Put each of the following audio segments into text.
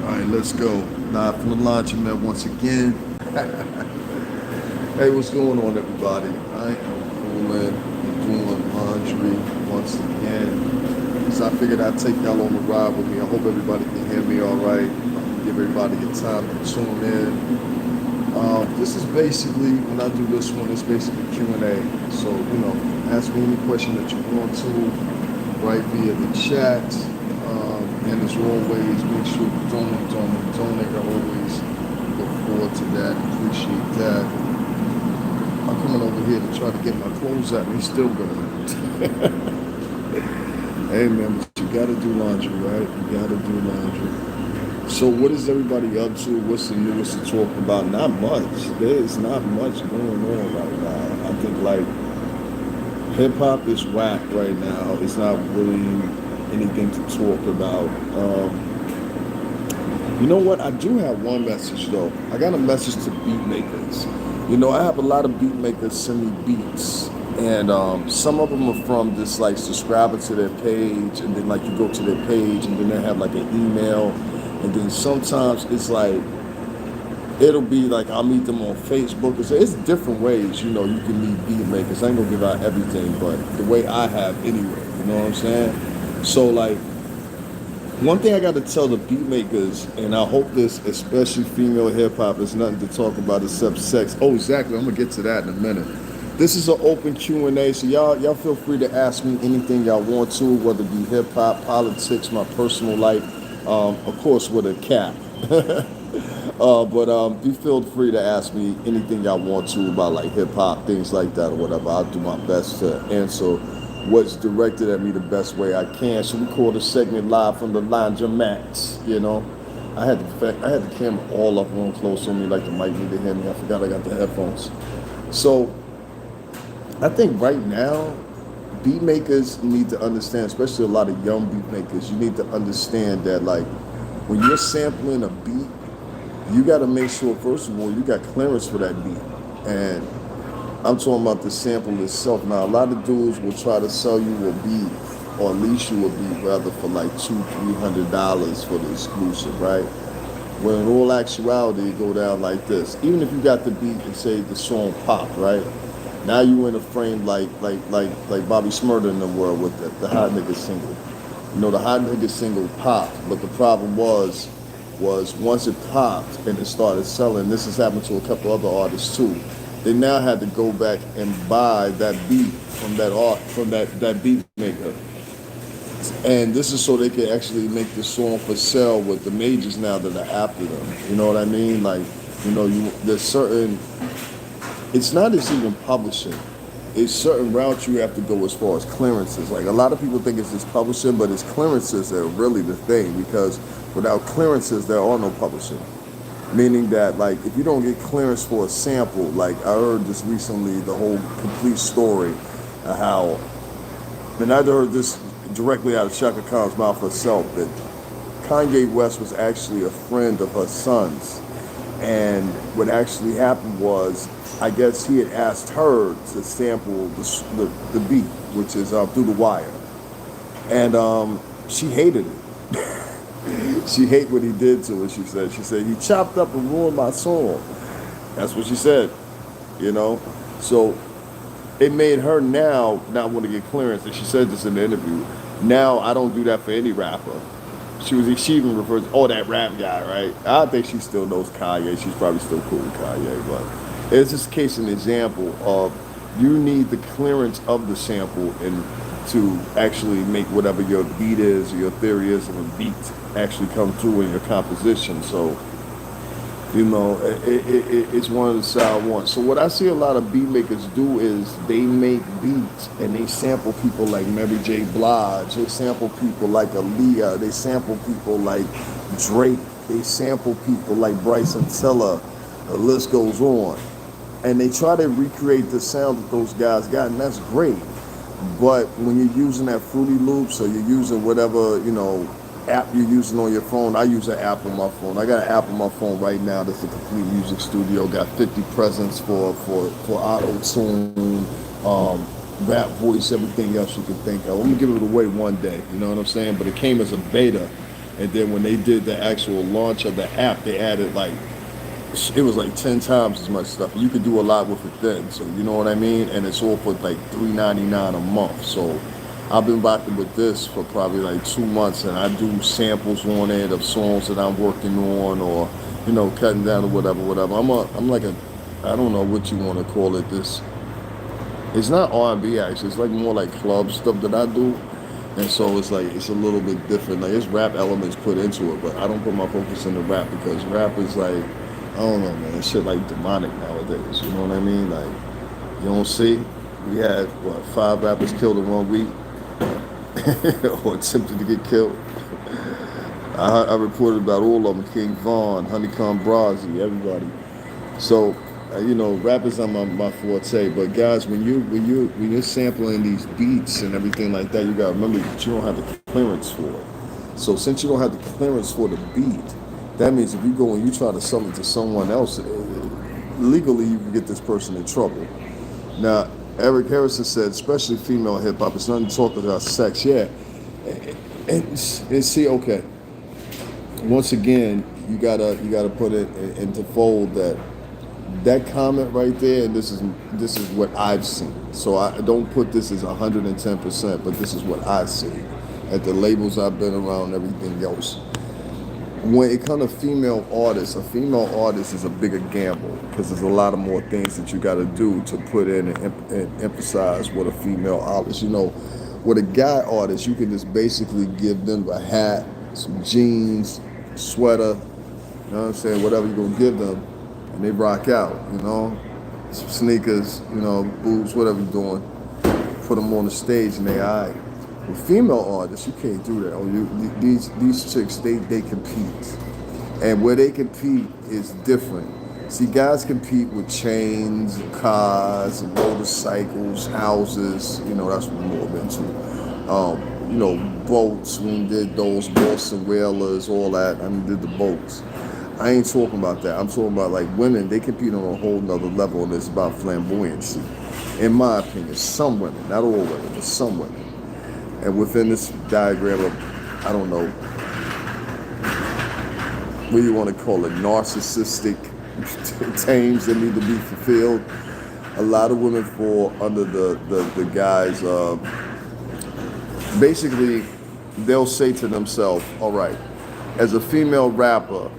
All right, let's go. Live from the Laundromat once again. Hey, what's going on, everybody? I am cooling, doing laundry once again. So I figured I'd take y'all on the ride with me. I hope everybody can hear me all right. Give everybody a time to tune in. This is basically, when I do this one, it's basically Q&A. So, ask me any question that you want to, right via the chat. And as always, make sure you donate. I always look forward to that, appreciate that. I'm coming over here to try to get my clothes out and he's still going. Hey man, but you gotta do laundry, right? You gotta do laundry. So what is everybody up to? What's the newest to talk about? Not much. There's not much going on right now. I think like hip hop is whack right now. It's not really anything to talk about. You know what? I do have one message though. I got a message to beat makers. I have a lot of beat makers send me beats, and some of them are from just like subscribing to their page, and then like you go to their page, and then they have like an email, and then sometimes it's like it'll be like I'll meet them on Facebook. It's different ways, you can meet beat makers. I ain't gonna give out everything, but the way I have anyway. You know what I'm saying? So like, one thing I got to tell the beat makers, and I hope this, especially female hip hop, is nothing to talk about except sex. Oh, exactly. I'm gonna get to that in a minute. This is an open Q&A, so y'all feel free to ask me anything y'all want to, whether it be hip hop, politics, my personal life, of course with a cap. But you feel free to ask me anything y'all want to about like hip hop, things like that or whatever. I'll do my best to answer what's directed at me the best way I can. So we call the segment live from the Laundromat. I had the camera all up real close on me, like the mic need to hear me. I forgot I got the headphones. So I think right now, beat makers need to understand, especially a lot of young beat makers, you need to understand that like when you're sampling a beat, you got to make sure first of all you got clearance for that beat. And I'm talking about the sample itself. Now, a lot of dudes will try to sell you a beat, or lease you a beat, rather, for like $200-$300 for the exclusive, right? When in all actuality, it go down like this. Even if you got the beat and say the song pop, right? Now you in a frame like Bobby Smurda in the world with the Hot Nigga single. The Hot Nigga single popped, but the problem was once it popped and it started selling. This has happened to a couple other artists too. They now had to go back and buy that beat from that beat maker. And this is so they can actually make the song for sale with the majors now that are after them. You know what I mean? Like, there's certain, it's not just even publishing. It's certain routes you have to go as far as clearances. Like a lot of people think it's just publishing, but it's clearances that are really the thing, because without clearances, there are no publishing. Meaning that, like, if you don't get clearance for a sample, like I heard this recently, the whole complete story of how, and I heard this directly out of Shaka Khan's mouth herself, that Kanye West was actually a friend of her son's. And what actually happened was, I guess he had asked her to sample the beat, which is Through the Wire. And she hated it. She hated what he did to her, she said. She said, he chopped up and ruined my song. That's what she said, So it made her now not want to get clearance. And she said this in the interview. Now I don't do that for any rapper. She even refers to, that rap guy, right? I think she still knows Kanye. She's probably still cool with Kanye. But it's just a case an example of you need the clearance of the sample and to actually make whatever your beat is or your theory is of a beat actually come through in your composition. So, it's one of the side ones. So what I see a lot of beat makers do is they make beats and they sample people like Mary J. Blige. They sample people like Aaliyah. They sample people like Drake. They sample people like Bryson Tiller. The list goes on. And they try to recreate the sound that those guys got, and that's great. But when you're using that Fruity Loops, or you're using whatever, app you're using on your phone, I use an app on my phone. I got an app on my phone right now that's a complete music studio. Got 50 presets for auto-tune, rap voice, everything else you can think of. I'm going to give it away one day, you know what I'm saying? But it came as a beta. And then when they did the actual launch of the app, they added like, it was like 10 times as much stuff. You could do a lot with it then. So you know what I mean? And it's all for like $3.99 a month. So I've been rocking with this for probably like 2 months, and I do samples on it of songs that I'm working on, or cutting down or whatever. I'm like a, I don't know what you want to call it. It's not R&B actually. It's like more like club stuff that I do. And so it's like, it's a little bit different. Like, it's rap elements put into it, but I don't put my focus into rap because rap is like, I don't know, man. Shit like demonic nowadays. You know what I mean? Like, you don't see? We had, what, 5 rappers killed in 1 week? Or attempted to get killed. I reported about all of them. King Von, Honeycomb Brazy, everybody. So, rap is not my forte. But guys, when you're sampling these beats and everything like that, you gotta remember that you don't have the clearance for it. So since you don't have the clearance for the beat, that means if you go and you try to sell it to someone else, legally you can get this person in trouble. Now, Eric Harrison said, especially female hip hop, it's nothing to talk about sex. Yeah, and see, okay. Once again, you gotta put it into fold that comment right there, and this is what I've seen. So I don't put this as 110%, but this is what I see at the labels I've been around, and everything else. When it comes to female artists, a female artist is a bigger gamble because there's a lot of more things that you got to do to put in and emphasize what a female artist. With a guy artist, you can just basically give them a hat, some jeans, sweater, you know what I'm saying, whatever you're going to give them, and they rock out, some sneakers, boots, whatever you're doing, put them on the stage and they all right. With female artists, you can't do that. These chicks, they compete. And where they compete is different. See, guys compete with chains, cars, motorcycles, houses, that's what we're more into. Boats, we did those Boston Whalers, all that. Did the boats. I ain't talking about that. I'm talking about like women, they compete on a whole nother level, and it's about flamboyancy. In my opinion, some women, not all women, but some women. And within this diagram of, I don't know, what do you want to call it, narcissistic aims that need to be fulfilled, a lot of women fall under the guise of, basically, they'll say to themselves, all right, as a female rapper,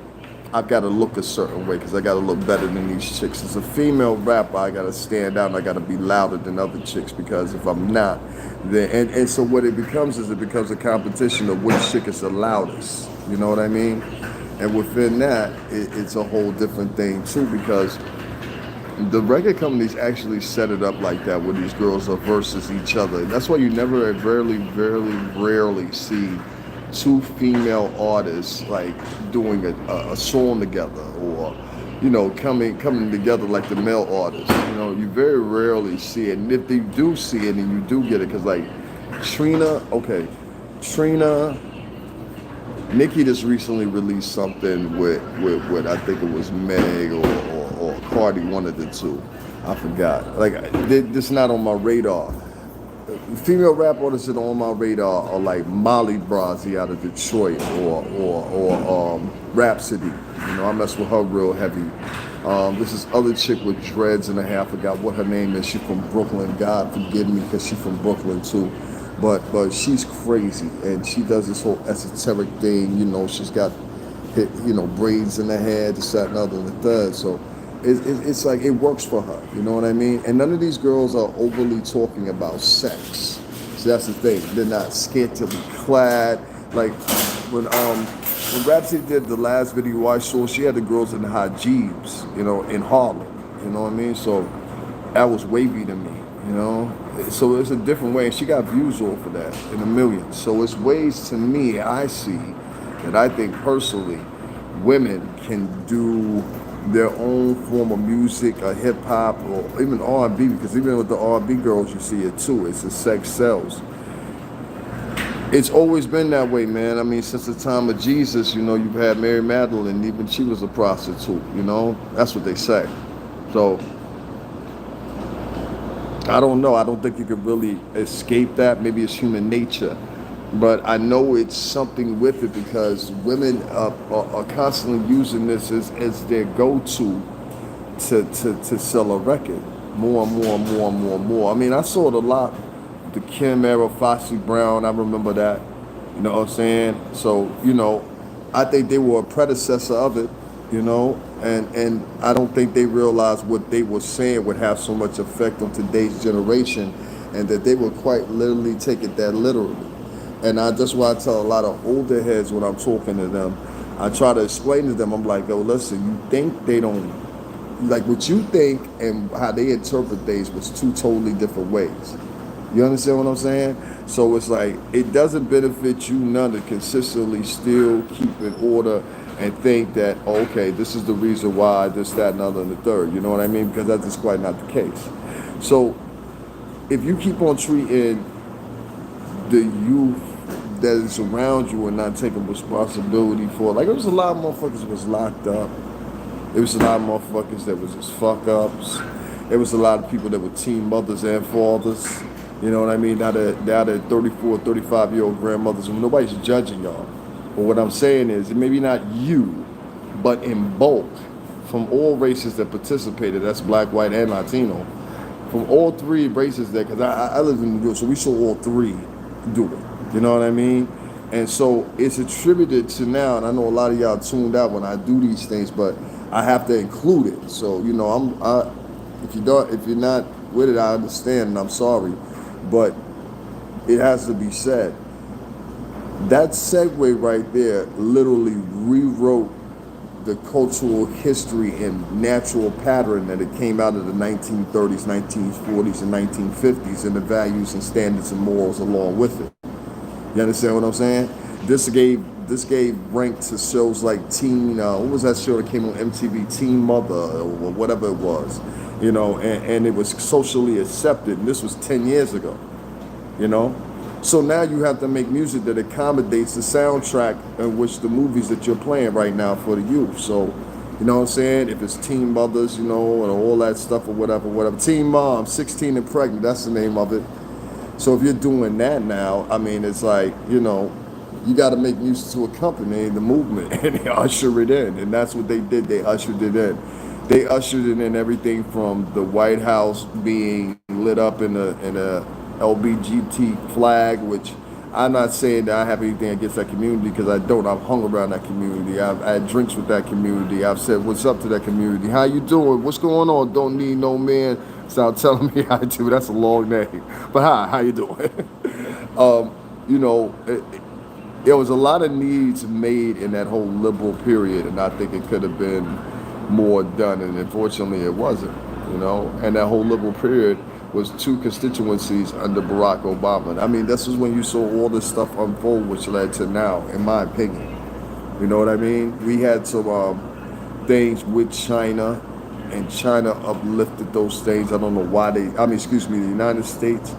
I've got to look a certain way because I got to look better than these chicks. As a female rapper, I got to stand out and I got to be louder than other chicks because if I'm not, then and so what it becomes is it becomes a competition of which chick is the loudest. You know what I mean? And within that, it's a whole different thing too because the record companies actually set it up like that where these girls are versus each other. That's why you never, rarely see 2 female artists like doing a song together or coming together like the male artists. You very rarely see it, and if they do see it, and you do get it, because like Trina, Nicki just recently released something with I think it was Meg or Cardi, one of the two. I forgot. Like this not on my radar. Female rap artists that are on my radar are like Molly Brazy out of Detroit or Rhapsody. I mess with her real heavy. This is other chick with dreads and a half. I forgot what her name is. She's from Brooklyn. God forgive me because she's from Brooklyn too. But she's crazy and she does this whole esoteric thing. She's got braids in her hair, this, that, and other, and the third. So it's like it works for her, you know what I mean? And none of these girls are overly talking about sex. So that's the thing. They're not scantily clad. Like when Rhapsody did the last video I saw, she had the girls in the high jeeps, in Harlem. You know what I mean? So that was wavy to me, So it's a different way. And she got views off of that in the millions. So it's ways to me I see that I think personally women can do their own form of music, or hip hop, or even R&B, because even with the R&B girls, you see it too. It's the sex sells. It's always been that way, man. Since the time of Jesus, you've had Mary Magdalene, even she was a prostitute, That's what they say. So, I don't know. I don't think you could really escape that. Maybe it's human nature. but I know it's something with it because women are constantly using this as their go-to to sell a record more and more and more and more and more. I mean, I saw it a lot. The Kim era, Foxy Brown, I remember that. You know what I'm saying? So, I think they were a predecessor of it, and I don't think they realized what they were saying would have so much effect on today's generation and that they were quite literally take it that literally. And that's why I tell a lot of older heads when I'm talking to them, I try to explain to them, I'm like, yo, listen, you think they don't, like what you think and how they interpret things was two totally different ways. You understand what I'm saying? So it's like, it doesn't benefit you none to consistently still keep in order and think that, oh, okay, this is the reason why, this, that, and other, and the third. You know what I mean? Because that's just quite not the case. So if you keep on treating the youth that is around you and not taking responsibility for, like, there was a lot of motherfuckers that was locked up. There was a lot of motherfuckers that was just fuck ups. There was a lot of people that were teen mothers and fathers. You know what I mean? Now they're 34, 35-year-old grandmothers. Nobody's judging y'all. But what I'm saying is, maybe not you, but in bulk, from all races that participated, that's black, white, and Latino, from all three races that, because I live in New York, so we saw all three do it. You know what I mean? And so it's attributed to now, and I know a lot of y'all tuned out when I do these things, but I have to include it. So, if you're not with it, I understand, and I'm sorry. But it has to be said. That segue right there literally rewrote the cultural history and natural pattern that it came out of the 1930s, 1940s, and 1950s, and the values and standards and morals along with it. You understand what I'm saying? This gave rank to shows like what was that show that came on MTV, Teen Mother, or whatever it was, and it was socially accepted, and this was 10 years ago, So now you have to make music that accommodates the soundtrack in which the movies that you're playing right now for the youth. So, you know what I'm saying? If it's Teen Mothers, and all that stuff or whatever. Teen Mom, 16 and Pregnant, that's the name of it. So if you're doing that now, I mean, it's like, you got to make music to accompany the movement and they usher it in. And that's what they did. They ushered it in. They ushered it in everything from the White House being lit up in a LBGT flag, which I'm not saying that I have anything against that community because I don't. I've hung around that community. I've had drinks with that community. I've said, what's up to that community? How you doing? What's going on? Don't need no man. Stop telling me how to do. That's a long name. But hi, how you doing? There was a lot of needs made in that whole liberal period, and I think it could have been more done, and unfortunately it wasn't, and that whole liberal period was two constituencies under Barack Obama. I mean, this was when you saw all this stuff unfold, which led to now, in my opinion. You know what I mean? We had some things with China, and China uplifted those things. I don't know why the United States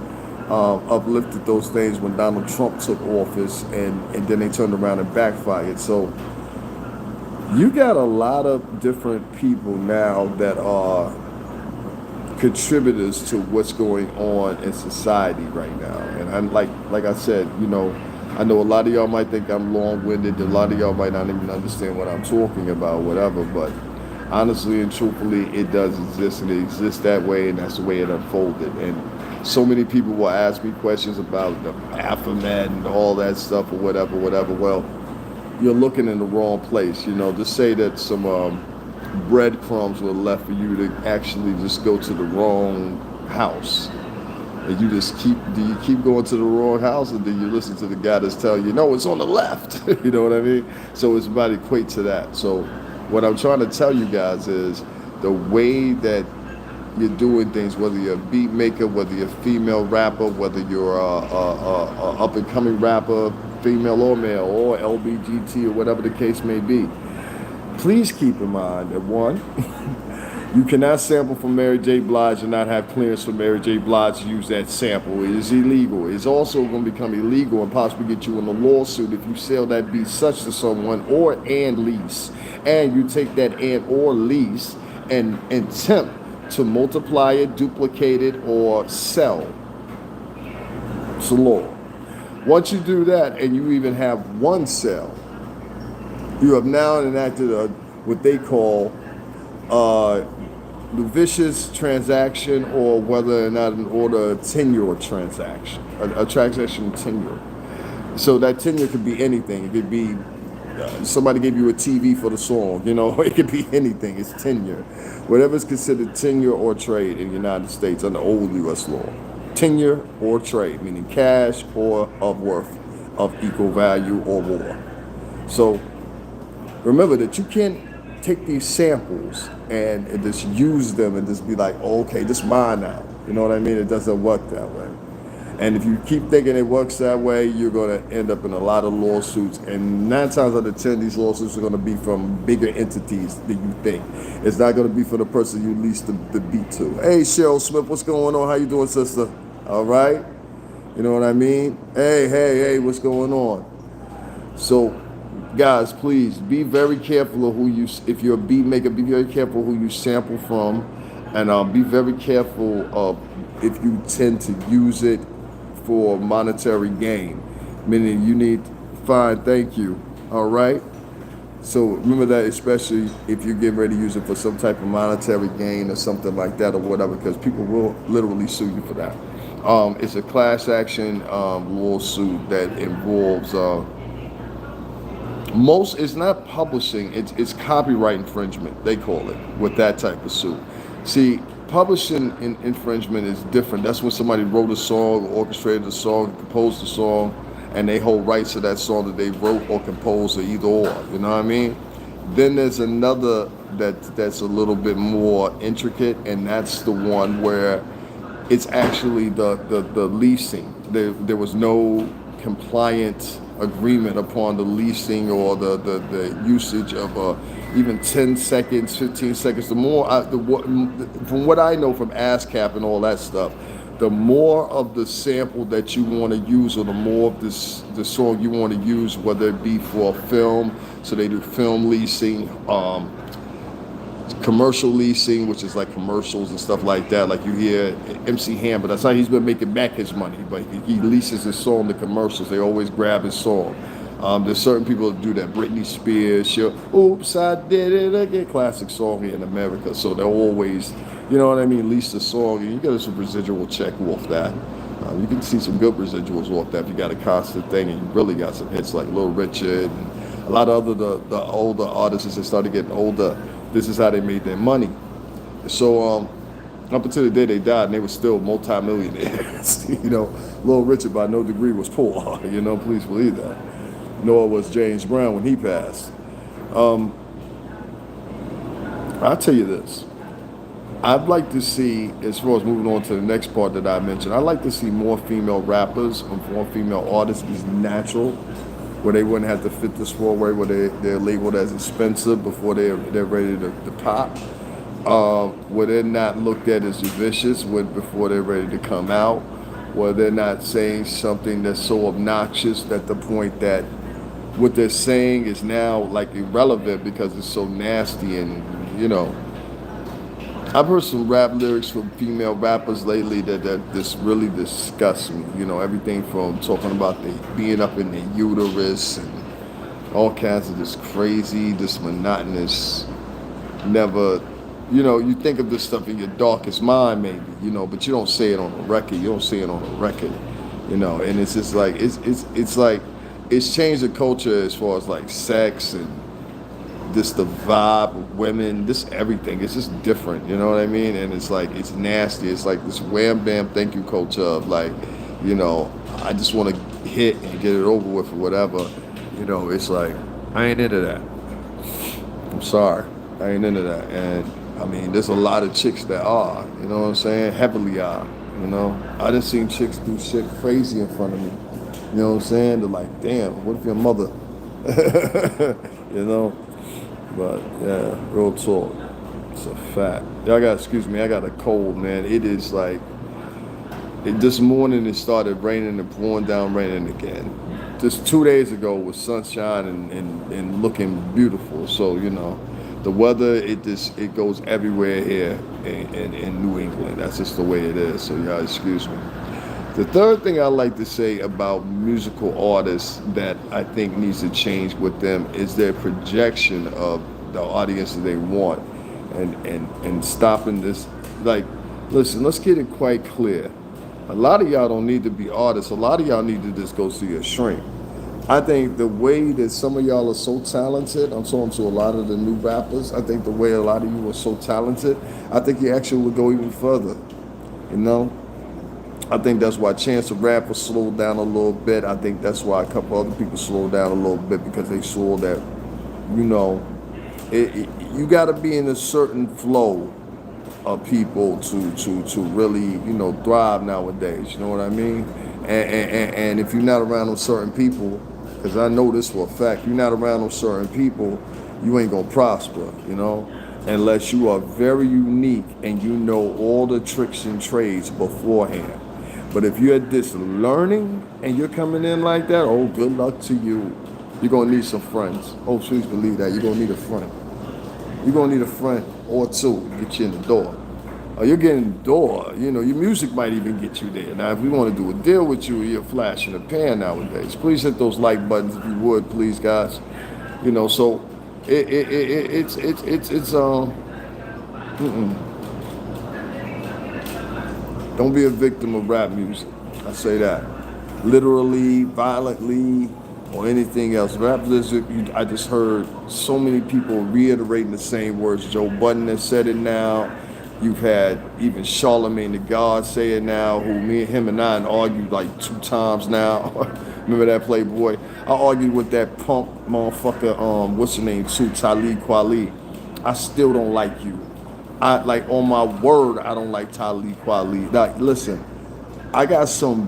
uplifted those things when Donald Trump took office, and then they turned around and backfired. So you got a lot of different people now that are contributors to what's going on in society right now. And I'm like I said, I know a lot of y'all might think I'm long-winded. A lot of y'all might not even understand what I'm talking about, whatever. But honestly and truthfully, it does exist, and it exists that way, and that's the way it unfolded. And so many people will ask me questions about the AFMAT and all that stuff or whatever. Well, you're looking in the wrong place. To say that some breadcrumbs were left for you to actually just go to the wrong house. And do you keep going to the wrong house, or do you listen to the guy that's telling you, no, it's on the left? You know what I mean? So it's about equate to that. So what I'm trying to tell you guys is the way that you're doing things, whether you're a beat maker, whether you're a female rapper, whether you're a up-and-coming rapper, female or male, or LBGT, or whatever the case may be, please keep in mind that, one, you cannot sample from Mary J. Blige and not have clearance for Mary J. Blige to use that sample. It is illegal. It's also going to become illegal and possibly get you in a lawsuit if you sell that beat such to someone and lease. And you take that and or lease and attempt to multiply it, duplicate it, or sell. It's the law. Once you do that and you even have one sale, you have now enacted what they call uh, the vicious transaction, or whether or not an order a tenure transaction, a transaction tenure. So that tenure could be anything. It could be somebody gave you a TV for the song, it could be anything. It's tenure. Whatever is considered tenure or trade in the United States under old U.S. law. Tenure or trade, meaning cash or of worth of equal value or more. So remember that you can't take these samples and just use them and just be like, oh, okay, this is mine now. You know what I mean? It doesn't work that way. And if you keep thinking it works that way, you're going to end up in a lot of lawsuits. And 9 times out of 10, these lawsuits are going to be from bigger entities than you think. It's not going to be for the person you leased the beat to. Hey, Cheryl Smith, what's going on? How you doing, sister? All right? You know what I mean? Hey, what's going on? So, guys, please be very careful of who you, if you're a beat maker, be very careful who you sample from. And be very careful of if you tend to use it for monetary gain, meaning you need fine, thank you. All right. So remember that, especially if you're getting ready to use it for some type of monetary gain or something like that or whatever, because people will literally sue you for that. It's a class action lawsuit that involves it's not publishing, it's copyright infringement, they call it, with that type of suit. See, publishing infringement is different. That's when somebody wrote a song, orchestrated a song, composed a song, and they hold rights to that song that they wrote or composed, or either or. You know what I mean? Then there's another that's a little bit more intricate, and that's the one where it's actually the leasing. There was no compliant agreement upon the leasing or the usage of even 10 seconds, 15 seconds. The more, from what I know from ASCAP and all that stuff, the more of the sample that you want to use, or the more of the song you want to use, whether it be for a film, so they do film leasing, commercial leasing, which is like commercials and stuff like that. Like you hear MC Hammer, that's how he's been making back his money, but he leases his song to commercials. They always grab his song. There's certain people that do that. Britney Spears, Oops, I Did It Again, classic song here in America. So they'll always, you know what I mean, lease the song, and you get some residual check off that. You can see some good residuals off that if you got a constant thing, and you really got some hits like Little Richard and a lot of other the older artists. As they started getting older, this is how they made their money. So up until the day they died, and they were still multi-millionaires. Little Richard by no degree was poor. Please believe that. Nor was James Brown when he passed. I'll tell you this. I'd like to see, as far as moving on to the next part that I mentioned, I'd like to see more female rappers and more female artists be natural, where they wouldn't have to fit this forward, where they're labeled as expensive before they're ready to pop, where they're not looked at as vicious before they're ready to come out, where they're not saying something that's so obnoxious that the point that what they're saying is now like irrelevant because it's so nasty. And I've heard some rap lyrics from female rappers lately that just really disgust me. Everything from talking about they being up in their uterus and all kinds of this crazy, this monotonous, never, you think of this stuff in your darkest mind maybe, but you don't say it on a record. You don't say it on a record, and it's just like, it's like, it's changed the culture as far as like sex and this, the vibe of women, this everything. It's just different, you know what I mean? And it's like, it's nasty. It's like this wham bam thank you culture of like, I just want to hit and get it over with or whatever. It's like, I ain't into that. I'm sorry, I ain't into that. And I mean, there's a lot of chicks that are, you know what I'm saying? Heavily are, I done seen chicks do shit crazy in front of me. You know what I'm saying? They're like, damn, what if your mother? But yeah, real talk. It's a fact. Y'all got, excuse me, I got a cold, man. It is like, this morning it started raining and pouring down raining again. Just 2 days ago was sunshine and looking beautiful. So, the weather, it goes everywhere here in New England. That's just the way it is. So y'all excuse me. The third thing I like to say about musical artists that I think needs to change with them is their projection of the audience that they want, and stopping this. Like, listen, let's get it quite clear. A lot of y'all don't need to be artists. A lot of y'all need to just go see a shrink. I think the way that some of y'all are so talented, I'm talking to a lot of the new rappers, I think the way a lot of you are so talented, I think you actually would go even further, you know? I think that's why Chance the Rapper slowed down a little bit. I think that's why a couple other people slowed down a little bit, because they saw that, you know, you got to be in a certain flow of people to really, you know, thrive nowadays. You know what I mean? And if you're not around those certain people, because I know this for a fact, you're not around those certain people, you ain't gonna prosper. You know, unless you are very unique and you know all the tricks and trades beforehand. But if you're just learning and you're coming in like that, oh, good luck to you. You're gonna need some friends. Oh, please believe that. You're gonna need a friend. You're gonna need a friend or two to get you in the door. Or you're getting the door, you know, your music might even get you there. Now, if we want to do a deal with you, you're a flash in the pan nowadays. Please hit those like buttons if you would, please, guys. You know, so it's don't be a victim of rap music. I say that. Literally, violently, or anything else. Rap music, I just heard so many people reiterating the same words. Joe Budden has said it now. You've had even Charlemagne the God say it now, who him and I argued like 2 times now. Remember that Playboy? I argued with that punk motherfucker, what's her name too, Talib Kweli. I still don't like you. I like, on my word, I don't like Talib Kweli. Like, listen, I got some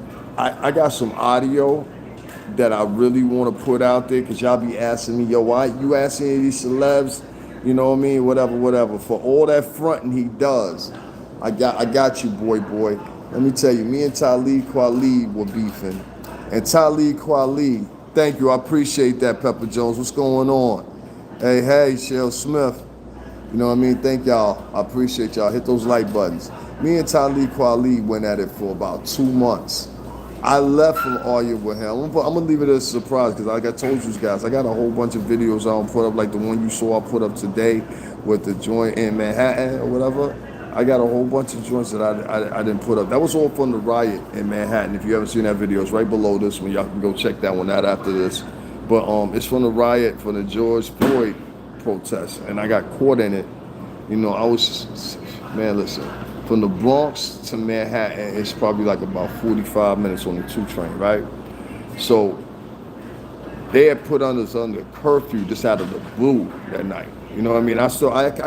audio that I really want to put out there, because y'all be asking me, yo, why you asking any of these celebs? You know what I mean? Whatever. For all that fronting he does, I got you, boy. Let me tell you, me and Talib Kweli were beefing. And Talib Kweli, thank you, I appreciate that, Pepper Jones. What's going on? Hey, Shell Smith. You know what I mean? Thank y'all. I appreciate y'all. Hit those like buttons. Me and Talib Kweli went at it for about 2 months. I left from arguing with him. I'm gonna leave it as a surprise, because like I told you guys, I got a whole bunch of videos I don't put up, like the one you saw I put up today with the joint in Manhattan or whatever. I got a whole bunch of joints that I didn't put up. That was all from the riot in Manhattan. If you haven't seen that video, it's right below this one. Y'all can go check that one out after this. But it's from the riot, from the George Floyd protest, and I got caught in it. You know, I was just, man, listen. From the Bronx to Manhattan, it's probably like about 45 minutes on the 2 train, right? So they had put us under curfew just out of the blue that night. You know what I mean? I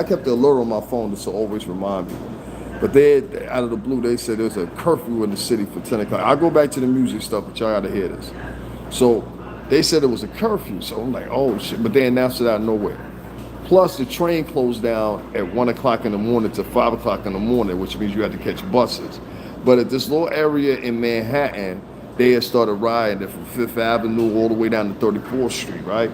kept the alert on my phone to always remind me. But they had, out of the blue, they said there's a curfew in the city for 10 o'clock. I'll go back to the music stuff, but y'all gotta hear this. So they said it was a curfew. So I'm like, oh shit. But they announced it out of nowhere. Plus, the train closed down at 1 o'clock in the morning to 5 o'clock in the morning, which means you had to catch buses. But at this little area in Manhattan, they had started riding from 5th Avenue all the way down to 34th Street, right?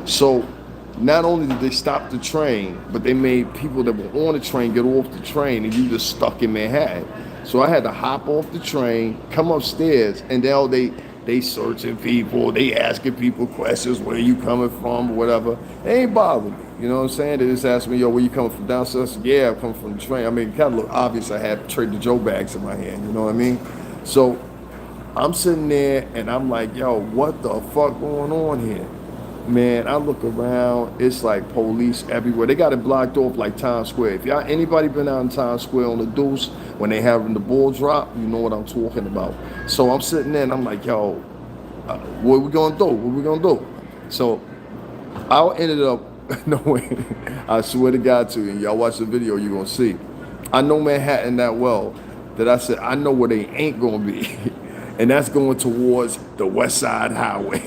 So not only did they stop the train, but they made people that were on the train get off the train, and you just stuck in Manhattan. So I had to hop off the train, come upstairs, and now they searching people, they asking people questions, where you coming from, or whatever. They ain't bothering me. You know what I'm saying? They just asked me, yo, where you coming from downstairs? Yeah, I'm coming from the train. I mean, it kind of looked obvious I had Trader Joe bags in my hand, you know what I mean? So I'm sitting there and I'm like, yo, what the fuck going on here? Man, I look around, it's like police everywhere. They got it blocked off like Times Square. If anybody been out in Times Square on the Deuce, when they having the ball drop, you know what I'm talking about. So I'm sitting there and I'm like, yo, what we gonna do? So I ended up, no way, I swear to God to you, and y'all watch the video, you're gonna see. I know Manhattan that well that I said, I know where they ain't gonna be. And that's going towards the West Side Highway.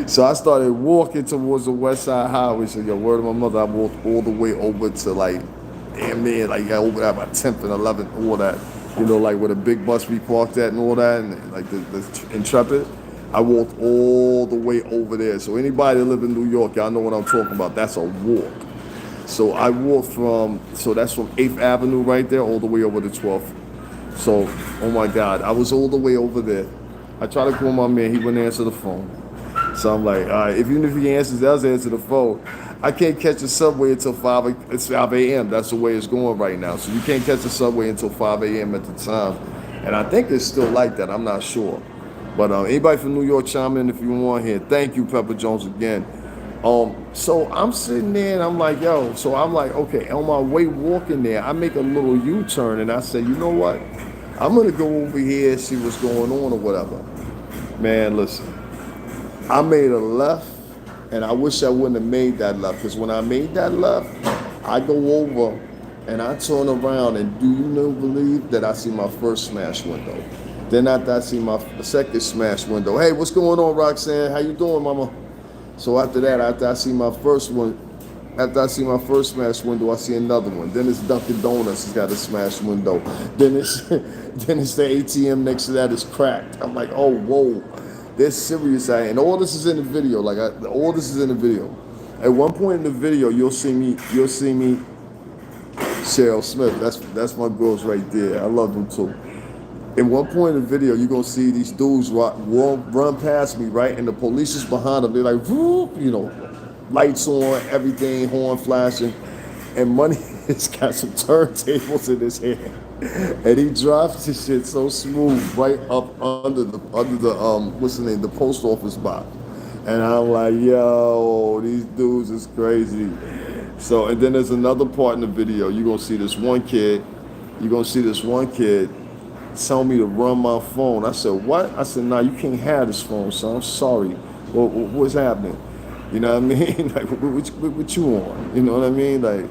So I started walking towards the West Side Highway. So, yo, word of my mother, I walked all the way over to like, damn near, like over there by 10th and 11th, all that. You know, like where the big bus be parked at and all that, and like the Intrepid. I walked all the way over there. So anybody that live in New York, y'all know what I'm talking about. That's a walk. So I walked so that's from 8th Avenue right there all the way over to 12th. So, oh my God, I was all the way over there. I tried to call my man, he wouldn't answer the phone. So I'm like, all right, even if he does answer the phone, I can't catch the subway until it's 5 a.m. That's the way it's going right now. So you can't catch the subway until 5 a.m. at the time. And I think it's still like that. I'm not sure. But anybody from New York, chime in if you want here. Thank you, Pepper Jones, again. So I'm sitting there and I'm like, yo, so I'm like, okay, on my way walking there, I make a little U-turn and I say, you know what? I'm going to go over here and see what's going on or whatever. Man, listen, I made a left and I wish I wouldn't have made that left, because when I made that left, I go over and I turn around and do you believe that I see my first smash window? Then after I see my second smash window, hey, what's going on, Roxanne? How you doing, mama? So after that, after I see my first smash window, I see another one. Then it's Dunkin' Donuts, it's got a smash window. Then it's the ATM next to that is cracked. I'm like, oh, whoa, they're serious. And all this is in the video. All this is in the video. At one point in the video, you'll see me, Cheryl Smith. That's my girls right there. I love them too. In one point in the video, you're gonna see these dudes run past me, right? And the police is behind them. They're like, whoop, lights on, everything, horn flashing. And Money has got some turntables in his hand. And he drops this shit so smooth right up under the what's the name, the post office box. And I'm like, yo, these dudes is crazy. So, and then there's another part in the video. You're gonna see this one kid tell me to run my phone. I said, what? I said, nah, you can't have this phone, son. I'm sorry. What's happening? You know what I mean? Like, what you on? You know what I mean? Like,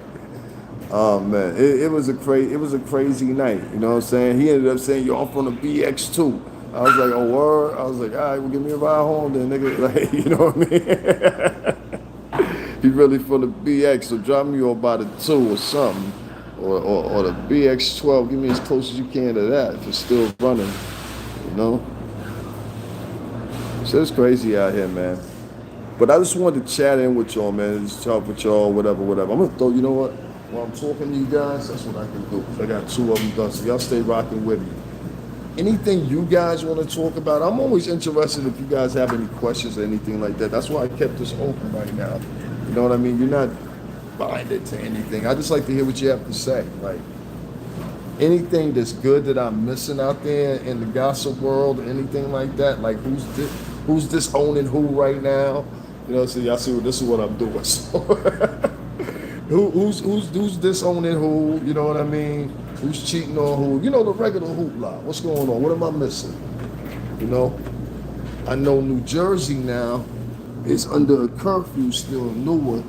oh man, it was a crazy night. You know what I'm saying? He ended up saying, yo, I'm from the BX2. I was like, oh, word? I was like, all right, well, give me a ride home then, nigga. Like, you know what I mean? He really from the BX, so drop me off by the 2 or something. Or the BX12, give me as close as you can to that if it's still running, you know? So it's crazy out here, man. But I just wanted to chat in with y'all, man, just talk with y'all, whatever. I'm gonna throw, you know what? While I'm talking to you guys, that's what I can do. I got 2 of them done, so y'all stay rocking with me. Anything you guys want to talk about, I'm always interested if you guys have any questions or anything like that. That's why I kept this open right now. You know what I mean? You're not binded to anything. I just like to hear what you have to say. Like anything that's good that I'm missing out there in the gossip world, anything like that. Like who's disowning who right now? You know, so y'all see this is what I'm doing. So who's disowning who? You know what I mean? Who's cheating on who? You know, the regular hoopla. What's going on? What am I missing? You know, I know New Jersey now is under a curfew still in Newark.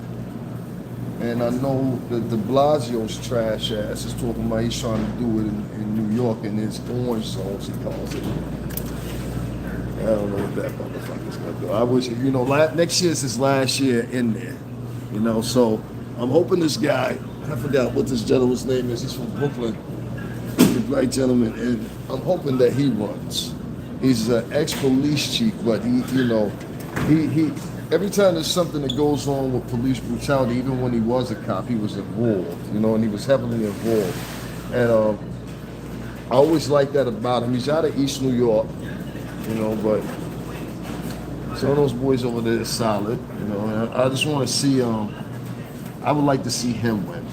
And I know that de Blasio's trash ass is talking about he's trying to do it in New York in his orange zones, he calls it. I don't know what that motherfucker's gonna do. I wish, you know, next year's his last year in there, you know. So I'm hoping this guy, I forgot what this gentleman's name is. He's from Brooklyn, the black gentleman, and I'm hoping that he runs. He's an ex-police chief, but he every time there's something that goes on with police brutality, even when he was a cop, he was involved, you know, and he was heavily involved. And I always like that about him. He's out of East New York, you know, but some of those boys over there are solid, you know, and I just want to see, I would like to see him win.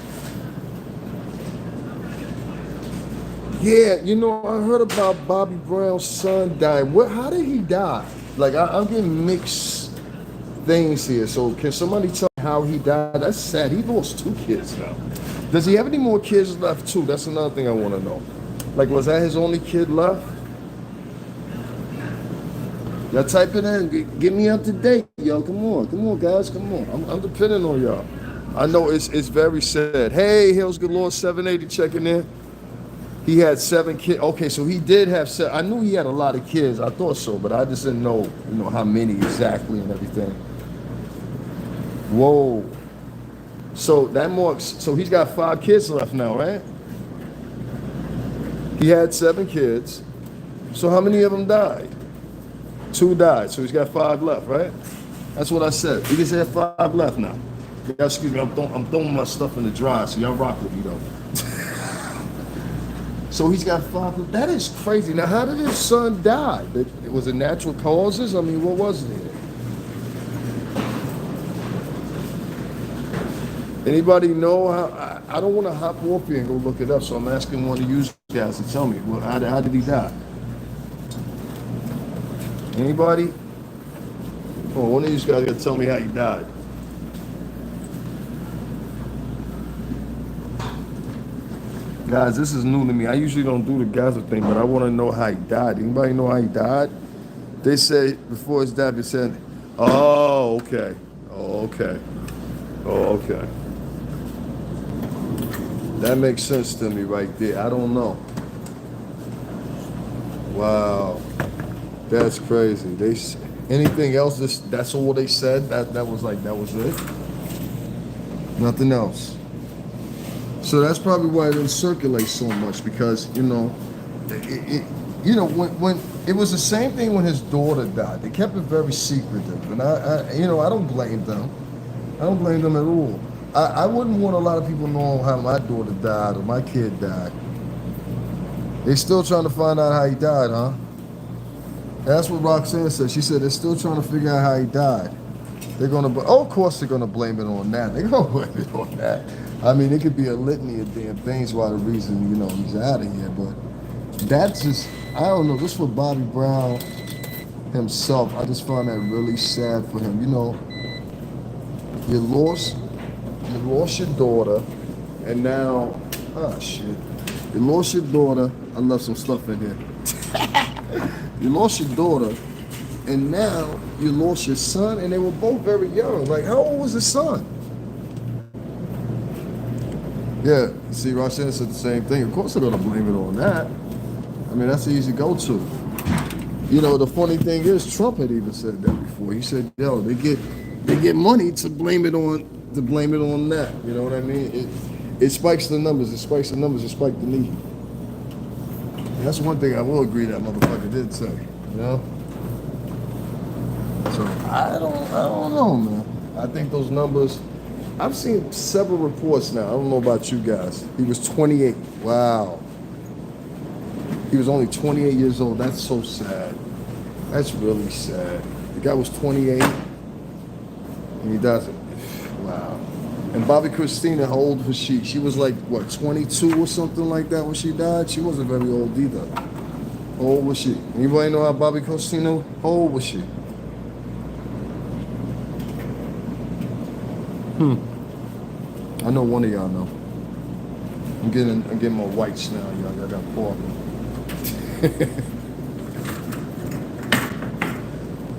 Yeah, you know, I heard about Bobby Brown's son dying. How did he die? Like, I'm getting mixed things here. So can somebody tell me how he died? That's sad. He lost 2 kids now. Does he have any more kids left too? That's another thing I want to know. Like, was that his only kid left? Y'all type it in. Get me up to date, yo. Come on, guys. Come on. I'm depending on y'all. I know it's very sad. Hey, Hills Good Lord 780 checking in. He had 7 kids. Okay, so he did have 7. I knew he had a lot of kids. I thought so, but I just didn't know, you know, how many exactly and everything. Whoa. So that marks, so he's got 5 kids left now, right? He had 7 kids. So how many of them died? 2 died. So he's got 5 left, right? That's what I said. He just had 5 left now. Yeah, excuse me, I'm throwing my stuff in the dryer, so y'all rock with me though. So he's got 5. That is crazy. Now, how did his son die? Was it natural causes? I mean, what was it? Anybody know how? I don't want to hop off here and go look it up, so I'm asking one of you guys to tell me. Well, how did he die? Anybody? Oh, one of you guys got to tell me how he died. Guys, this is new to me. I usually don't do the Gaza thing, but I want to know how he died. Anybody know how he died? They say before his death, he said, "Oh, okay. Oh, okay. Oh, okay." That makes sense to me right there. I don't know. Wow, that's crazy. Anything else? That's all they said. That was it. Nothing else. So that's probably why it didn't circulate so much, because when it was the same thing when his daughter died. They kept it very secretive, and I don't blame them. I don't blame them at all. I wouldn't want a lot of people knowing how my daughter died or my kid died. They still trying to find out how he died, huh? That's what Roxanne said. She said they're still trying to figure out how he died. They're gonna, of course they're gonna blame it on that. They're gonna blame it on that. I mean, it could be a litany of damn things why the reason he's out of here, but that's just, I don't know. Just for Bobby Brown himself, I just find that really sad for him. You lost your daughter, and now, oh shit, you lost your daughter. I left some stuff in here. You lost your daughter, and now you lost your son, and they were both very young. Like, how old was his son? Yeah, see, Roxanne said the same thing. Of course they're gonna blame it on that. I mean, that's easy to go to. The funny thing is, Trump had even said that before. He said, "Yo, they get money to blame it on that." You know what I mean? It spikes the numbers. It spikes the numbers. It spikes the need. And that's one thing I will agree that motherfucker did say. So I don't know, man. I think those numbers. I've seen several reports now. I don't know about you guys. He was 28. Wow. He was only 28 years old. That's so sad. That's really sad. The guy was 28, and he doesn't. Wow. And Bobby Christina, how old was she? She was like, what, 22 or something like that when she died? She wasn't very old either. How old was she? Anybody know how Bobby Christina, how old was she? I know one of y'all know. I'm getting more whites now, y'all. Y'all got poor.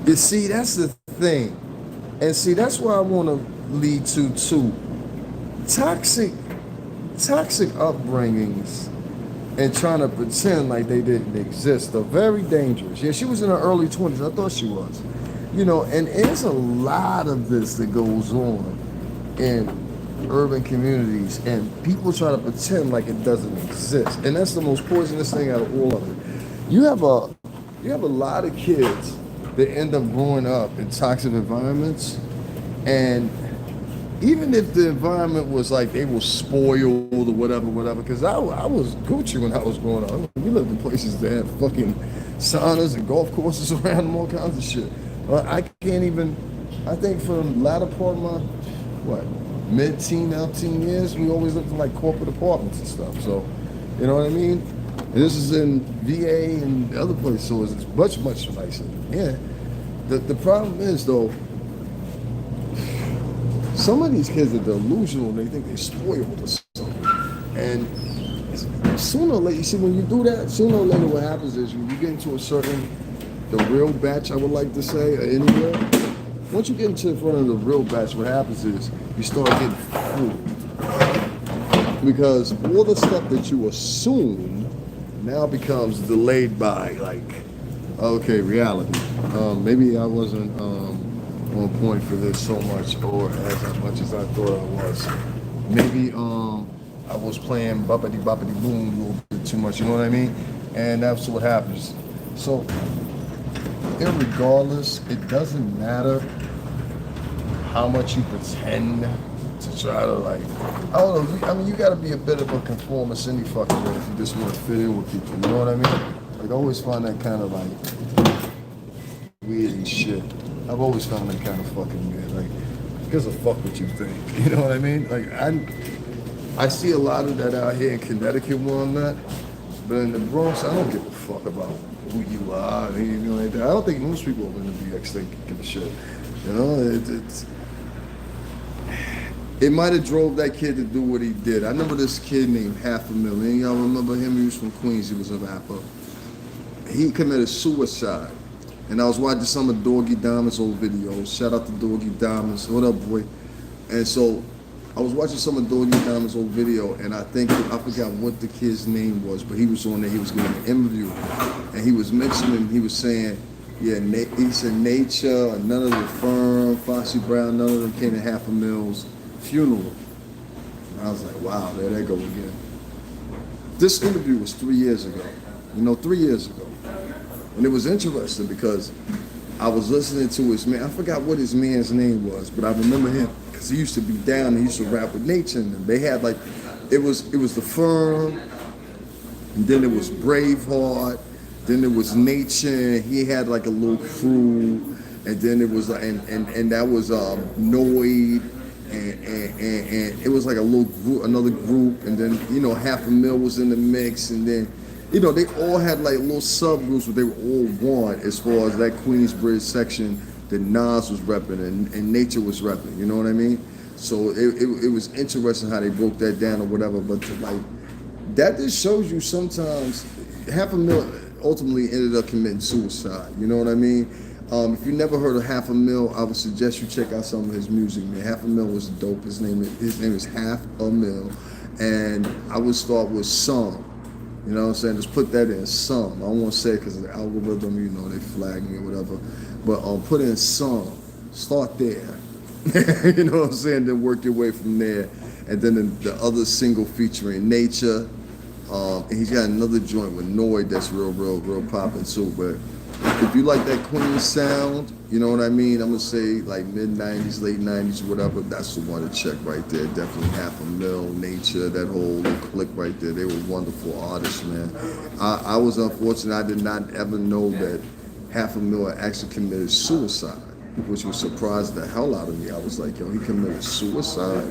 You see, that's the thing. And see, that's why I want to lead to toxic upbringings and trying to pretend like they didn't exist are very dangerous. Yeah, she was in her early 20s. I thought she was. And there's a lot of this that goes on in urban communities, and people try to pretend like it doesn't exist. And that's the most poisonous thing out of all of it. You have a lot of kids that end up growing up in toxic environments, and even if the environment was like they were spoiled or whatever, because I was Gucci when I was growing up. We lived in places that had fucking saunas and golf courses around them, all kinds of shit. I can't even, I think for the latter part of my, mid-teen, out-teen years, we always lived in like corporate apartments and stuff. So, you know what I mean? And this is in VA and other places, so it's much, much nicer. Yeah. The problem is, though, some of these kids are delusional. They think they're spoiled or something. And sooner or later, you see, when you do that, sooner or later what happens is when you get into the real batch, I would like to say, anywhere, once you get into the front of the real batch, what happens is you start getting fooled. Because all the stuff that you assume now becomes delayed by, okay, reality. Maybe I wasn't on point for this so much, or as much as I thought I was. Maybe I was playing boppity boppity boom a little bit too much, you know what I mean? And that's what happens. So, irregardless, it doesn't matter how much you pretend to try to like, I don't know. I mean, you got to be a bit of a conformist any fucking way if you just want to fit in with people. You know what I mean? Like, I always find that kind of like weird and shit. I've always found that kind of fucking weird. Like, because of fuck what you think. You know what I mean? Like, I see a lot of that out here in Connecticut where I'm at, but in the Bronx, I don't give a fuck about who you are, anything like that. I don't think most people in the BX think give a shit. You know, it might have drove that kid to do what he did. I remember this kid named Half a Million. Y'all remember him? He was from Queens. He was a rapper. He committed suicide. And I was watching some of Doggy Diamond's old videos. Shout out to Doggy Diamonds. What up, boy? And so I was watching some of Doggy Diamond's old video, and I forgot what the kid's name was, but he was on there. He was giving an interview, and he was mentioning, he was saying, yeah, he said Nature, none of the firm, Foxy Brown, none of them came to Half a Mill's funeral. And I was like, wow, there they go again. This interview was 3 years ago. 3 years ago. And it was interesting because I was listening to his man. I forgot what his man's name was, but I remember him because he used to be down. He used to rap with Nature in them. They had like, it was the Firm, and then it was Braveheart, then it was Nature. He had like a little crew, and then it was and that was Noid, and it was like a little group, another group, and then Half a Mill was in the mix, and then. They all had like little subgroups, but they were all one as far as that Queensbridge section that Nas was repping and Nature was repping. You know what I mean? So it was interesting how they broke that down or whatever. But that just shows you sometimes Half a Mill ultimately ended up committing suicide. You know what I mean? If you never heard of Half a Mill, I would suggest you check out some of his music, man. Half a Mill was dope. His name is Half a Mill, and I would start with Some. You know what I'm saying? Just put that in Some. I don't want to say it because of the algorithm, they flag me or whatever. But put in Some. Start there. You know what I'm saying? Then work your way from there. And then the other single featuring Nature. And he's got another joint with Noid that's real popping too. But if you like that Queen sound, you know what I mean? I'm going to say like mid-90s, late 90s, whatever. That's the one to check right there. Definitely Half a Mill, Nature, that whole little clique right there. They were wonderful artists, man. I was unfortunate. I did not ever know that Half a Mill actually committed suicide, which was surprised the hell out of me. I was like, yo, he committed suicide?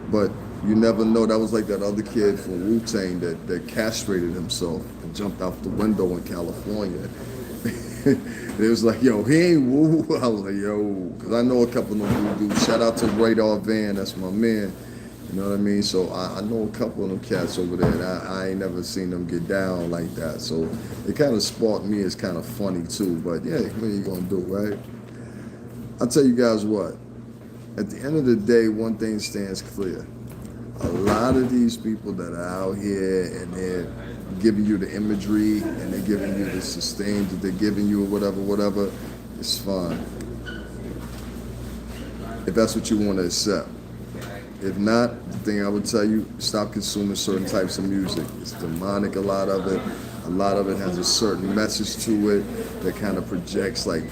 But you never know. That was like that other kid from Wu-Tang that castrated himself and jumped out the window in California. It was like, yo, he ain't woo. I was like, yo, because I know a couple of them dudes. Shout out to Radar Van, that's my man. You know what I mean? So I know a couple of them cats over there, and I ain't never seen them get down like that. So it kind of sparked me as kind of funny too. But yeah, what are you gonna do, right? I'll tell you guys what. At the end of the day, one thing stands clear. A lot of these people that are out here and they're giving you the imagery and they're giving you the sustain that they're giving you or whatever, it's fine. If that's what you want to accept. If not, the thing I would tell you, stop consuming certain types of music. It's demonic, a lot of it. A lot of it has a certain message to it that kind of projects like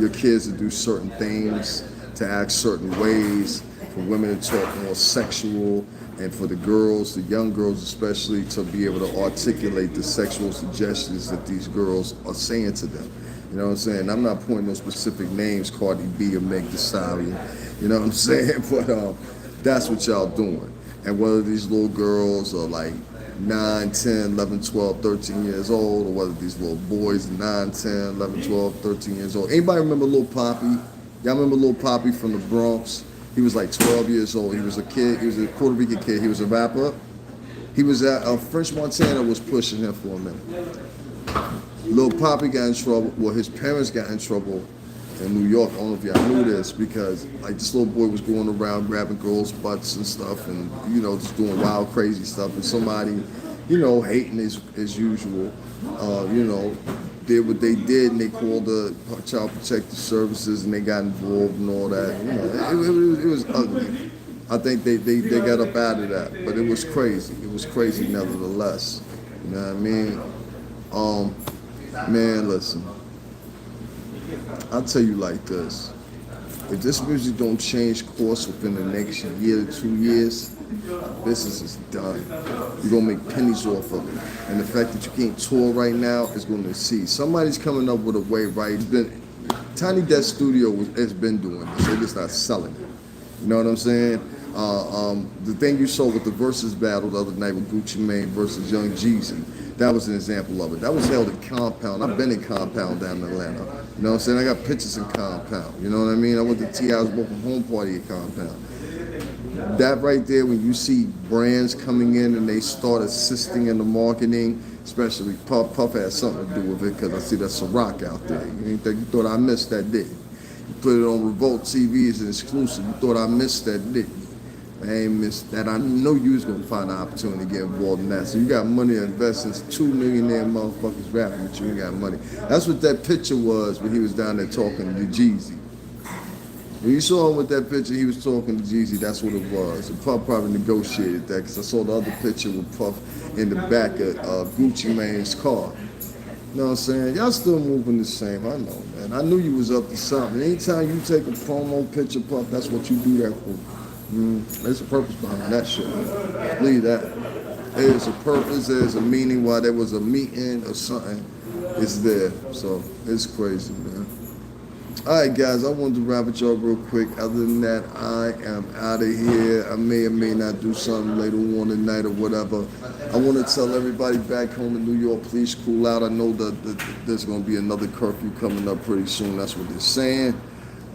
your kids to do certain things, to act certain ways, for women to talk more sexual, and for the girls, the young girls especially, to be able to articulate the sexual suggestions that these girls are saying to them. You know what I'm saying? I'm not pointing no specific names, Cardi B or Meg Thee Stallion, you know what I'm saying? But that's what y'all doing. And whether these little girls are like 9, 10, 11, 12, 13 years old, or whether these little boys are 9, 10, 11, 12, 13 years old. Anybody remember Lil Poppy? Y'all remember Lil Poppy from the Bronx? He was like 12 years old. He was a kid. He was a Puerto Rican kid. He was a rapper. He was at French Montana was pushing him for a minute. Lil Poppy got in trouble. Well, his parents got in trouble in New York. I don't know if y'all knew this, because like this little boy was going around grabbing girls' butts and stuff, and just doing wild, crazy stuff. And somebody, hating as usual, did what they did, and they called the Child Protective Services, and they got involved and all that. It was ugly. I think they got up out of that, but it was crazy. It was crazy nevertheless. You know what I mean? Man, listen. I'll tell you like this. If this music don't change course within the next year to 2 years, business is done. You're gonna make pennies off of it. And the fact that you can't tour right now is gonna see. Somebody's coming up with a way, right? It's been Tiny Desk Studio has been doing this. They're just not selling it. You know what I'm saying? The thing you saw with the Versus battle the other night with Gucci Mane versus Young Jeezy, that was an example of it. That was held in Compound. I've been in Compound down in Atlanta. You know what I'm saying? I got pictures in Compound. You know what I mean? I went to T.I.'s welcome home party at Compound. That right there, when you see brands coming in and they start assisting in the marketing, especially Puff has something to do with it because I see that Ciroc out there. You thought I missed that, didn't you? You put it on Revolt TV as an exclusive. You thought I missed that, didn't you? I ain't missed that. I know you was going to find an opportunity to get involved in that. So you got money to invest in 2 millionaire motherfuckers rapping, but you ain't got money. That's what that picture was when he was down there talking to Jeezy. When you saw him with that picture, he was talking to Jeezy. That's what it was. And Puff probably negotiated that because I saw the other picture with Puff in the back of Gucci Mane's car. You know what I'm saying? Y'all still moving the same. I know, man. I knew you was up to something. Anytime you take a promo picture, Puff, that's what you do that for. There's a purpose behind that shit. Believe that. There's a purpose, there's a meaning why there was a meeting or something. It's there. So it's crazy, man. Alright guys, I wanted to wrap with y'all real quick. Other than that, I am out of here. I may or may not do something later on tonight or whatever. I want to tell everybody back home in New York, please cool out. I know that there's going to be another curfew coming up pretty soon. That's what they're saying.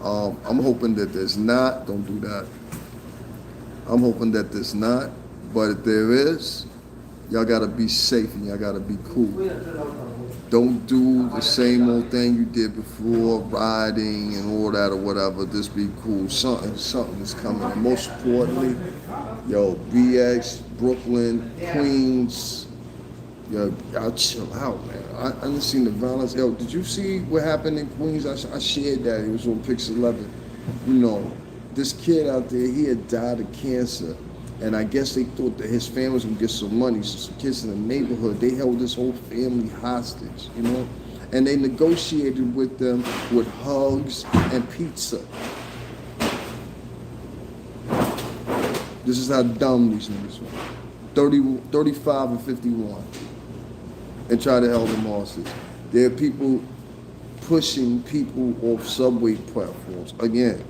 I'm hoping that there's not. Don't do that. I'm hoping that there's not, but if there is, y'all gotta be safe and y'all gotta be cool. Don't do the same old thing you did before, riding and all that or whatever. Just be cool. Something is coming. And most importantly, yo, BX, Brooklyn, Queens, yo, y'all chill out, man. I didn't see the violence. Yo, did you see what happened in Queens? I shared that. It was on Pix 11. You know, this kid out there, he had died of cancer, and I guess they thought that his family was gonna get some money. So some kids in the neighborhood, they held this whole family hostage, you know, and they negotiated with them with hugs and pizza. This is how dumb these niggas were. 35 and 51, and try to hold them hostage. There are people pushing people off subway platforms again.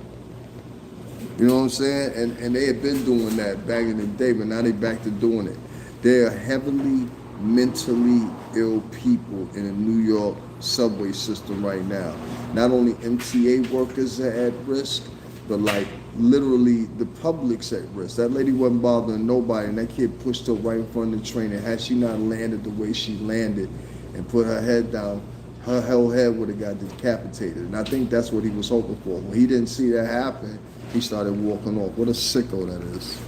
You know what I'm saying? And they had been doing that back in the day, but now they back to doing it. They are heavily mentally ill people in the New York subway system right now. Not only MTA workers are at risk, but like literally the public's at risk. That lady wasn't bothering nobody, and that kid pushed her right in front of the train, and had she not landed the way she landed and put her head down, her whole head would have got decapitated. And I think that's what he was hoping for. When he didn't see that happen, he started walking off. What a sicko that is.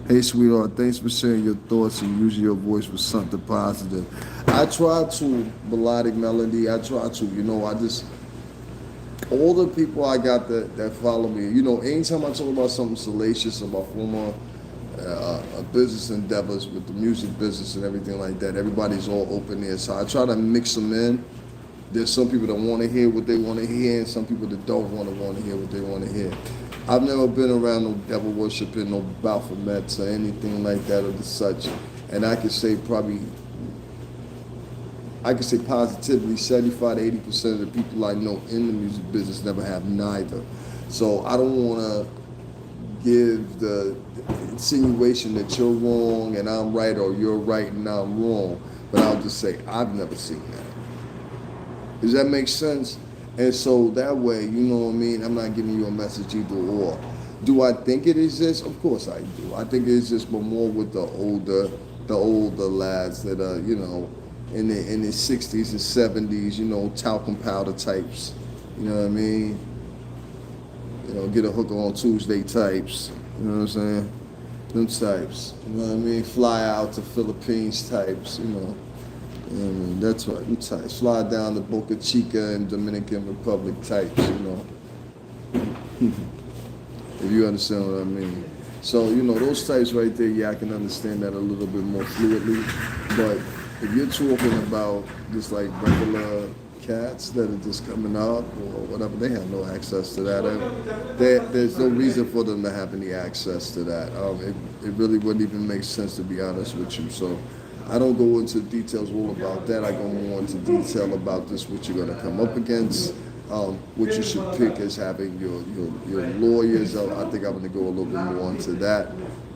Hey, sweetheart, thanks for sharing your thoughts and using your voice for something positive. I try to, melodic melody, I try to, you know, all the people I got that follow me, you know, anytime I talk about something salacious about former business endeavors with the music business and everything like that, everybody's all open there. So I try to mix them in. There's some people that want to hear what they want to hear, and some people that don't want to hear what they want to hear. I've never been around no devil worshiping, no Baphomets or anything like that or the such. And I could say positively 75 to 80% of the people I know in the music business never have neither. So I don't want to give the insinuation that you're wrong and I'm right, or you're right and I'm wrong. But I'll just say I've never seen that. Does that make sense? And so that way, you know what I mean, I'm not giving you a message either or. Do I think it exists? Of course I do. I think it exists, but more with the older lads that are, you know, in their 60s and 70s, you know, talcum powder types. You know what I mean? You know, get a hooker on Tuesday types. You know what I'm saying? Them types. You know what I mean? Fly out to Philippines types, you know. I mean, that's right, them types. Fly down to Boca Chica and Dominican Republic types, you know. If you understand what I mean. So, you know, those types right there, yeah, I can understand that a little bit more fluidly. But if you're talking about just like regular cats that are just coming up or whatever, they have no access to that. There's no reason for them to have any access to that. It really wouldn't even make sense, to be honest with you. So I don't go into details all about that. I go more into detail about this, what you're going to come up against. What you should pick is having your lawyers. I think I'm going to go a little bit more into that.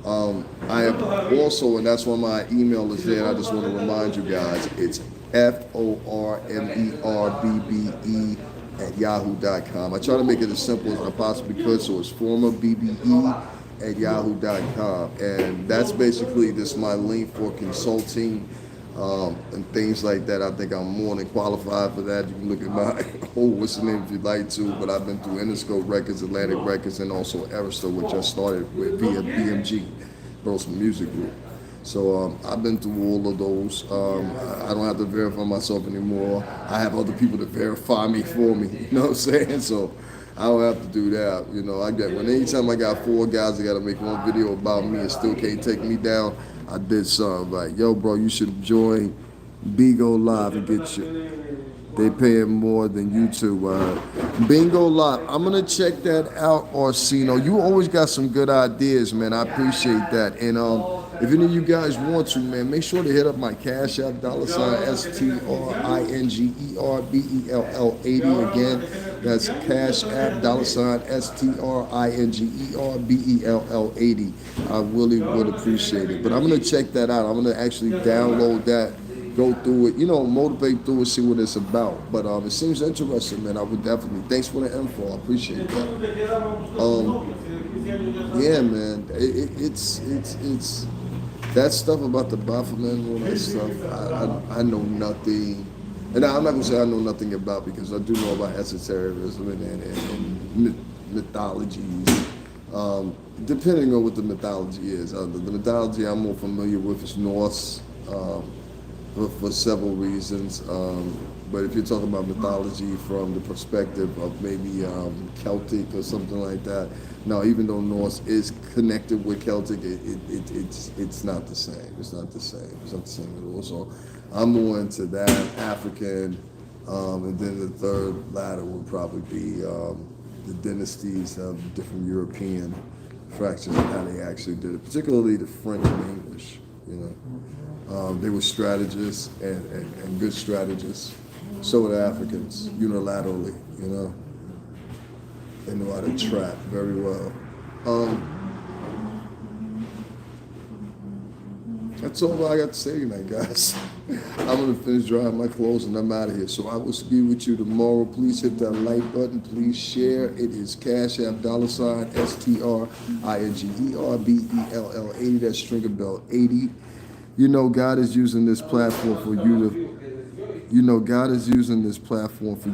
I have also, and that's why my email is there, I just want to remind you guys, it's formerbbe@yahoo.com. I try to make it as simple as I possibly could, so it's formerbbe@yahoo.com. And that's basically just my link for consulting and things like that. I think I'm more than qualified for that. You can look at my what's the name if you'd like to, but I've been through Interscope Records, Atlantic Records, and also Arista, which I started with via BMG, Brosman Music Group. So I've been through all of those. I don't have to verify myself anymore. I have other people to verify me for me. You know what I'm saying? So I don't have to do that. You know, anytime I got 4 guys that got to make one video about me and still can't take me down, I did something like, yo, bro, you should join Bigo Live and get you. They paying more than YouTube. Bingo Live. I'm gonna check that out, Orsino. You always got some good ideas, man. I appreciate that. And if any of you guys want to, man, make sure to hit up my Cash App, $STRINGERBELL80. Again, that's Cash App, $STRINGERBELL80. I really would appreciate it. But I'm gonna check that out. I'm gonna actually download that, go through it, motivate through it, see what it's about. But it seems interesting, man. I would definitely. Thanks for the info. I appreciate that. Yeah, man. It's that stuff about the Baphomet and all that stuff. I know nothing, and I'm not gonna say I know nothing about, because I do know about esotericism and mythologies. Depending on what the mythology is. The mythology I'm more familiar with is Norse. For several reasons, but if you're talking about mythology from the perspective of maybe Celtic or something like that, no, even though Norse is connected with Celtic, it's not the same. It's not the same. It's not the same at all. So I'm more into that, African, and then the third ladder would probably be the dynasties of different European fractions and how they actually did it, particularly the French and English, They were strategists and good strategists. So were the Africans, unilaterally, They know how to trap very well. That's all I got to say tonight, guys. I'm going to finish drying my clothes and I'm out of here. So I will be with you tomorrow. Please hit that like button. Please share. It is Cash App, $STRINGERBELL80. That's Stringer Bell 80. God is using this platform for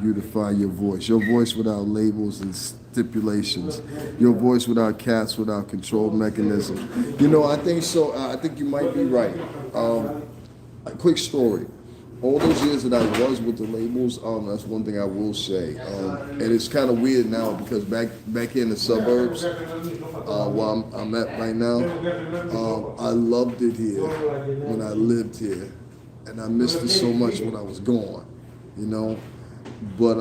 you to find your voice without labels and stipulations, your voice without caps, without control mechanism. I think so. I think you might be right. A quick story. All those years that I was with the labels, that's one thing I will say. And it's kind of weird now, because back here in the suburbs, where I'm at right now, I loved it here when I lived here, and I missed it so much when I was gone, But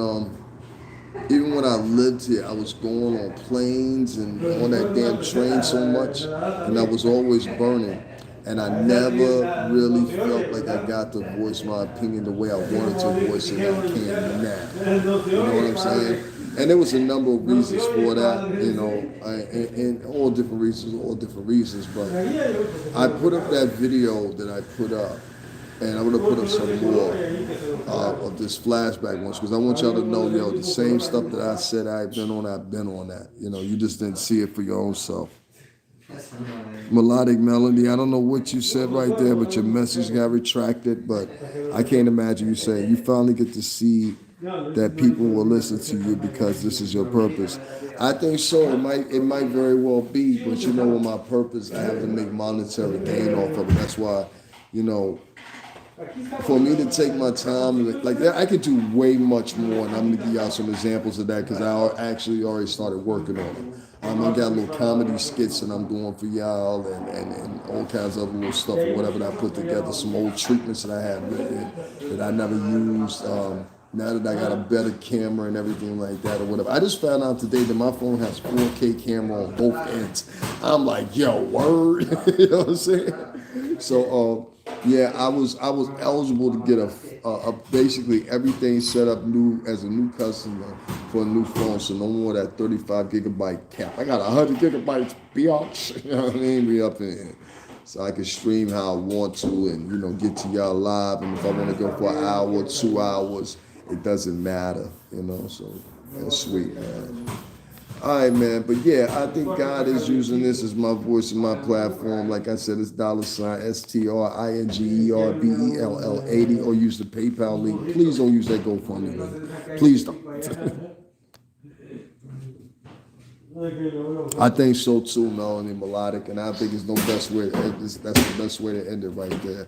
even when I lived here, I was going on planes and on that damn train so much, and I was always burning. And I never really felt like I got to voice my opinion the way I wanted to voice it. I can now. You know what I'm saying? And there was a number of reasons for that, and all different reasons. But I put up that video that I put up, and I'm going to put up some more of this flashback ones, because I want y'all to know, the same stuff that I said I've been on that. You just didn't see it for your own self. Melodic melody. I don't know what you said right there, but your message got retracted. But I can't imagine you saying you finally get to see that people will listen to you because this is your purpose. I think so. It might very well be, but with my purpose, I have to make monetary gain off of it. That's why, for me to take my time like that, I could do way much more, and I'm gonna give y'all some examples of that, because I actually already started working on it. I got little comedy skits that I'm doing for y'all, and all kinds of other little stuff or whatever that I put together. Some old treatments that I had written that I never used. now that I got a better camera and everything like that or whatever. I just found out today that my phone has 4K camera on both ends. I'm like, yo, word. You know what I'm saying? So yeah, I was eligible to get a basically everything set up new as a new customer for a new phone. So no more that 35 gigabyte cap. I got 100 gigabytes, biatch. You know what I mean? We up in here. So I can stream how I want to and, you know, get to y'all live. And if I want to go for an hour, 2 hours, it doesn't matter, you know. So that's sweet, man. All right, man. But yeah, I think God is using this as my voice and my platform. Like I said, it's $STRINGERBELL80 or use the PayPal link. Please don't use that GoFundMe link. Please don't. I think so too, Melanie Melodic, and I think it's no best way to end this. That's the best way to end it right there.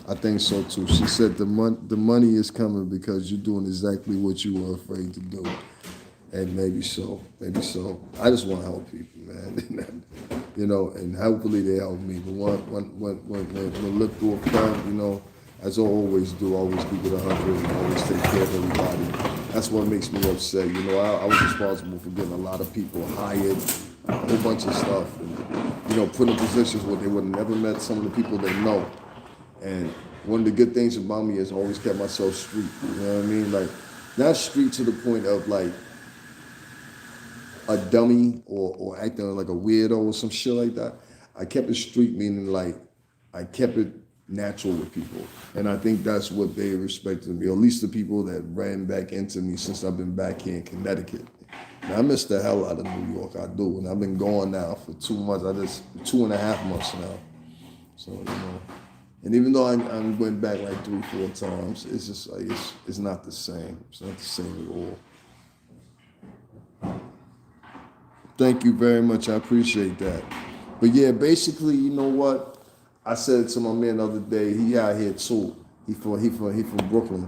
I think so too. She said the money is coming because you're doing exactly what you were afraid to do. And maybe so, maybe so. I just want to help people, man. You know, and hopefully they help me. But when look through a front, you know, as I always do, always keep it 100 and always take care of everybody. That's what makes me upset. You know, I was responsible for getting a lot of people hired, a whole bunch of stuff, and, you know, put in positions where they would have never met some of the people they know. And one of the good things about me is I always kept myself street. You know what I mean? Like, not street to the point of like a dummy or acting like a weirdo or some shit like that. I kept it street, meaning like I kept it natural with people. And I think that's what they respected me, or at least the people that ran back into me since I've been back here in Connecticut. Now, I miss the hell out of New York, I do. And I've been going now for 2 months, 2.5 months now. So, you know, and even though I went back like 3-4 times, it's just like, it's not the same. It's not the same at all. Thank you very much. I appreciate that. But yeah, basically, you know what? I said to my man the other day, he out here too. He from Brooklyn.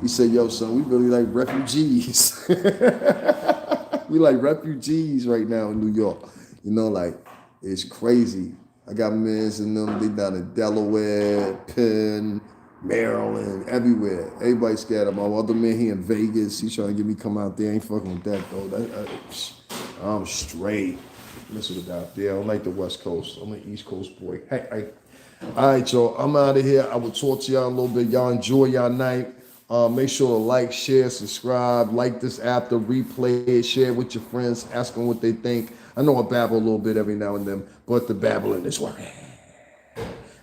He said, yo, son, we really like refugees. We like refugees right now in New York. You know, like, it's crazy. I got mans in them, they down in Delaware, Penn, Maryland, everywhere. Everybody's scared of my other man here in Vegas. He's trying to get me come out there. I ain't fucking with that, though. I'm straight. Messing with that out there. I don't like the West Coast. I'm an East Coast boy. Hey. All right, y'all. I'm out of here. I will talk to y'all a little bit. Y'all enjoy y'all night. Make sure to like, share, subscribe, like this after, replay it, share it with your friends, ask them what they think. I know I babble a little bit every now and then, but the babbling is working.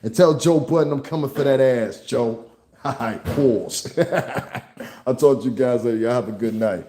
And tell Joe Budden I'm coming for that ass, Joe. All right, pause. I'll talk to you guys later. Y'all have a good night.